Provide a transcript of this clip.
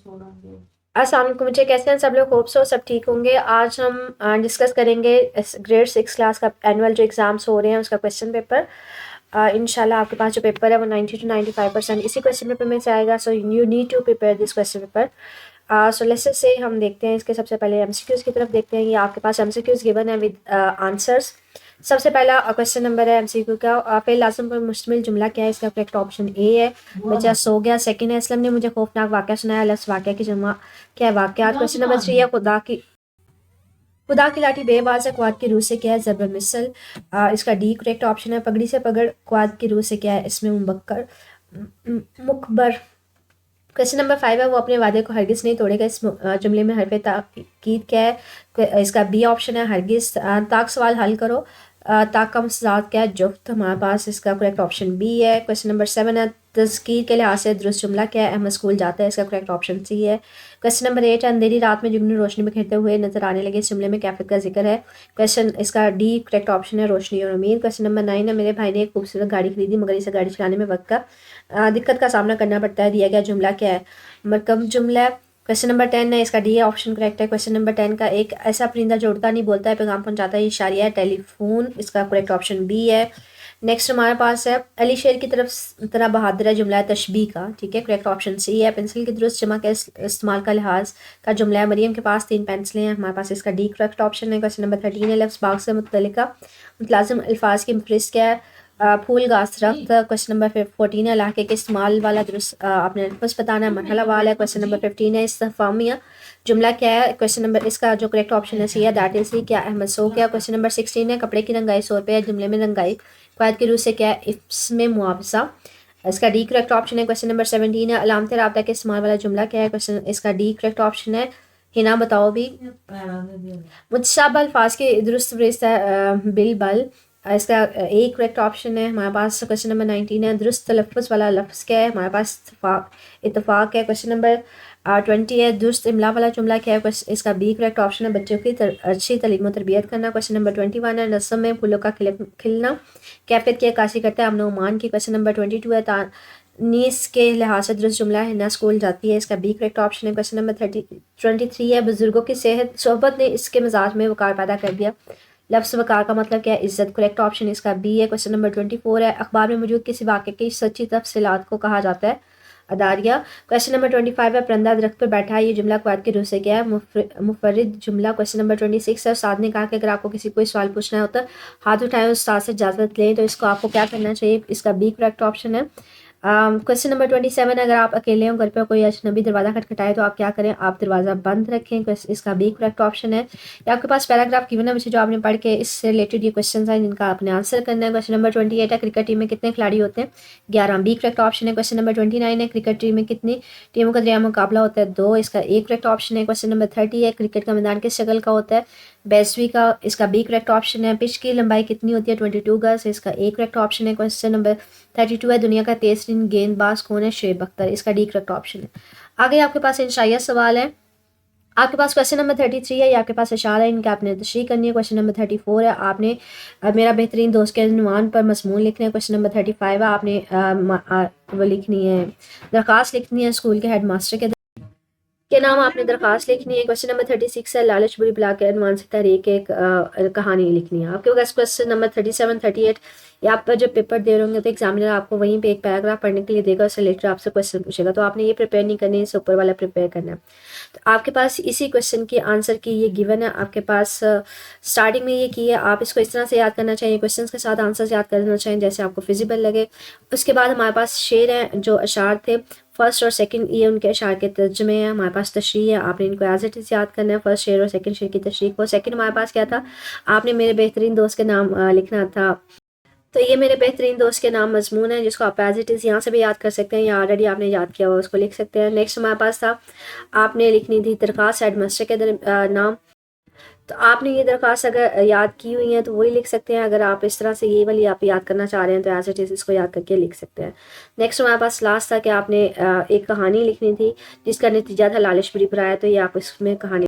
अस्सलाम वालेकुम बच्चे, कैसे हैं सब लोग? होप सो सब ठीक होंगे। आज हम डिस्कस करेंगे ग्रेड 6 क्लास का एनुअल जो एग्ज़ाम्स हो रहे हैं उसका क्वेश्चन पेपर। इंशाल्लाह आपके पास जो पेपर है वो 90 to 95% इसी क्वेश्चन पेपर में से आएगा। So you need to prepare this question paper. So let's say हम देखते हैं इसके सबसे पहले एमसीक्यूज़ की तरफ देखते हैं। ये आपके पास एमसीक्यूज़ गिवन है विद आंसर्स। सबसे पहला क्वेश्चन नंबर है एमसीक्यू का, फिर लाज़िम पर मुश्तमिल जुमला क्या है? इसका करेक्ट ऑप्शन ए है, बच्चा सो गया। सेकंड है, असलम ने मुझे खौफनाक वाक़या सुनाया। लफ्ज़ वाक़या की जमा क्या है? वाक़यात। क्वेश्चन नंबर 3 है, खुदा की लाठी बेबाज़ है, क्वाद की रूह से क्या है? ज़रबुल मिसल। इसका डी करेक्ट ऑप्शन है। पगड़ी से पकड़, क्वाद की रूह से क्या है? इसमें मुबक्कर मुखबर। क्वेश्चन नंबर 5 है, वो अपने वादे को हरगिज़ नहीं तोड़ेगा। इस जुमले में हरफ ताकीद क्या है? इसका बी ऑप्शन है, हरगिज़। ताक सवाल हल करो। ताक का मसदाक क्या है? जुफ्त। हमारे पास इसका करेक्ट ऑप्शन बी है। क्वेश्चन नंबर 7 है, तज़कीर के लिहाज से दुरुस्त जुमला क्या है? अहमद स्कूल जाता है। इसका करेक्ट ऑप्शन सी है। क्वेश्चन नंबर 8 है, अंधेरी रात में जुगनू रोशनी में खेलते हुए नजर आने लगे। इस जुमले में कैफियत का जिक्र है। क्वेश्चन इसका डी करेक्ट ऑप्शन है, रोशनी और उम्मीद। क्वेश्चन नंबर 9 है, मेरे भाई ने एक खूबसूरत गाड़ी खरीदी मगर इसे गाड़ी चलाने में वक्त का दिक्कत का सामना करना पड़ता है। दिया गया जुमला क्या है? मरकब जुमला है। क्वेश्चन नंबर 10 है, इसका डी ऑप्शन करेक्ट है। क्वेश्चन नंबर 10 का, एक ऐसा परिंदा जो उड़ता नहीं बोलता है पैगाम पहुंचाता है, ये इशारिया है, टेलीफोन। इसका करेक्ट ऑप्शन बी है। नेक्स्ट हमारे पास है, अली शेर की तरह बहादुर है, जुमला है तशबीह का। ठीक है, करेक्ट ऑप्शन सी है। पेंसिल की दुरुस्त जमा के इस्तेमाल का लिहाज का जुमला है, मरियम के पास 3 पेंसिलें हैं। हमारे पास इसका डी करेक्ट ऑप्शन है। क्वेश्चन नंबर 13 है, लफ्ज़ बाग से मुतल्लिका मुतलाज़िम अल्फाज की फहरिस्त क्या है? फूल घास दरख्त। क्वेश्चन नंबर 14 है, इलाके के इस्तेमाल वाला दुरुस्त आपने लफ्ज़ बताना है, मरहला वाला है। क्वेश्चन नंबर 15 है, इस्तिफ़ामिया जुमला क्या है? क्वेश्चन नंबर इसका जो करेक्ट ऑप्शन है सी है, दैट इज क्या अहमद सो गया। क्वेश्चन नंबर 16 है, कपड़े की रंगाई 100 रुपये है, जुमले में रंगाई क्वायद की रूह से क्या है? इसमें मुआवजा। इसका डी करेक्ट ऑप्शन है। क्वेश्चन नंबर 17 है, अलामत राबता के इस्तेमाल वाला जुमला क्या है? क्वेश्चन इसका डी करेक्ट ऑप्शन है, हिना बताओ भी। मुतशाबह अल्फाज के दुरुस्त फहरिस्त है, बिल बल। इसका ए करेक्ट ऑप्शन है। हमारे पास क्वेश्चन नंबर 19 है, दुरुस्त तलफ़्फ़ुज़ वाला लफ्ज़ क्या है? हमारे पास इत्तफ़ाक़ है। क्वेश्चन नंबर 20 है, दुरुस्त इमला वाला जुमला क्या है? इसका बी करेक्ट ऑप्शन है, बच्चों की अच्छी तालीम और तरबियत करना। क्वेश्चन नंबर 21 है, नस्म में फूलों का खिलना कैफियत की अक्कासी करता है, अमन व ईमान की। क्वेश्चन नंबर 22 है, नीस के लिहाज से दुरुस्त जुमला है, ना स्कूल जाती है। इसका बी करेक्ट ऑप्शन है। क्वेश्चन नंबर 23 है, बुजुर्गों की सेहत सोहबत ने इसके मिजाज में वकार पैदा कर दिया। लफ्ज़ वकार का मतलब क्या है? इज्जत। करेक्ट ऑप्शन इसका बी है। क्वेश्चन नंबर 24 है, अखबार में मौजूद किसी वाक़े की सच्ची तफसीलात को कहा जाता है? अदारिया। क्वेश्चन नंबर 25 है, परिंदा दरख्त पर बैठा है, ये जुमला क्वाद के रूह से क्या है? मुफर्रिद जुमला। क्वेश्चन नंबर 26 है, उस्ताद ने कहा कि अगर आपको किसी कोई सवाल पूछना होता है हाथ उठाएं, उस्ताद से इजाज़त लें, तो इसको आपको क्या करना चाहिए? इसका बी करेक्ट ऑप्शन है। क्वेश्चन नंबर 27, अगर आप अकेले हो, घर पर कोई अजनबी दरवाज़ा खटखटाए तो आप क्या करें? आप दरवाज़ा बंद रखें। इसका बी करेक्ट ऑप्शन है। या आपके पास पैराग्राफ गिवन है बच्चे, जो आपने पढ़ के इससे रिलेटेड ये क्वेश्चन हैं जिनका आपने आंसर करना है। क्वेश्चन नंबर 28 है, क्रिकेट टीम में कितने खिलाड़ी होते हैं? 11। बी करेक्ट ऑप्शन है। क्वेश्चन नंबर 29 है, क्रिकेट टीम में कितनी टीमों का दरमियान मुकाबला होता है? 2। इसका ए करेक्ट ऑप्शन है। क्वेश्चन नंबर 30 है, क्रिकेट का मैदान किस शक्ल का होता है? बेसवी का। इसका बी करेक्ट ऑप्शन है। पिच की लंबाई कितनी होती है? 22 गज। इसका ए करेक्ट ऑप्शन है। क्वेश्चन नंबर 32 है, दुनिया का तेज तरीन गेंदबाज कौन है? शुएब अख्तर। इसका डी करेक्ट ऑप्शन है। आगे आपके पास इंशाइया सवाल है। आपके पास क्वेश्चन नंबर 33 है, ये आपके पास इशारा है, इनका आपने तशरीह करनी है। क्वेश्चन नंबर 34 है, आपने मेरा बेहतरीन दोस्त के अनुमान पर मजमून लिखना है। क्वेश्चन नंबर 35 है, आपने वो लिखनी है, दरख्वास्त लिखनी है स्कूल के हेडमास्टर के नाम आपने दरख्वास्त लिखनी है। क्वेश्चन नंबर 36 है, लालच बुरी बला के अनुमान से तहरीक एक कहानी लिखनी है। आपके पास क्वेश्चन नंबर 37, 38 या आप जब पेपर दे रहे होंगे तो एग्जामिनर आपको वहीं पे एक पैराग्राफ पढ़ने के लिए देगा, उससे रिलेटेड आपसे क्वेश्चन पूछेगा, तो आपने ये प्रिपेयर नहीं करनी है, इससे ऊपर वाला प्रिपेयर करना है। तो आपके पास इसी क्वेश्चन की आंसर की ये गिवन है आपके पास, स्टार्टिंग में ये की है। आप इसको इस तरह से याद करना चाहिए, क्वेश्चन के साथ आंसर याद करना चाहिए जैसे आपको फिजिबल लगे। उसके बाद हमारे पास शेर हैं जो अशार थे, फर्स्ट और सेकंड, ये उनके अशार के तर्जमे हैं। हमारे पास तशरीह है, आपने इनको एज इट इज़ याद करना है, फर्स्ट शेर और सेकंड शेर की तशरीह को। सेकंड हमारे पास क्या था? आपने मेरे बेहतरीन दोस्त के नाम लिखना था, तो ये मेरे बेहतरीन दोस्त के नाम मजमून है, जिसको आप एज इट इज़ यहाँ से भी याद कर सकते हैं या ऑलरेडी आपने याद किया हुआ उसको लिख सकते हैं। नेक्स्ट हमारे पास था, आपने लिखनी थी दरख्वास्त हेडमास्टर के नाम, तो आपने ये दरख्वास्त अगर याद की हुई है तो वही लिख सकते हैं। अगर आप इस तरह से ये वाली आप याद करना चाह रहे हैं तो एज इट इज़ इसको याद करके लिख सकते हैं। नेक्स्ट हमारे पास लास्ट था कि आपने एक कहानी लिखनी थी जिसका नतीजा था लालच बुरी बुराई, तो ये आप इसमें कहानी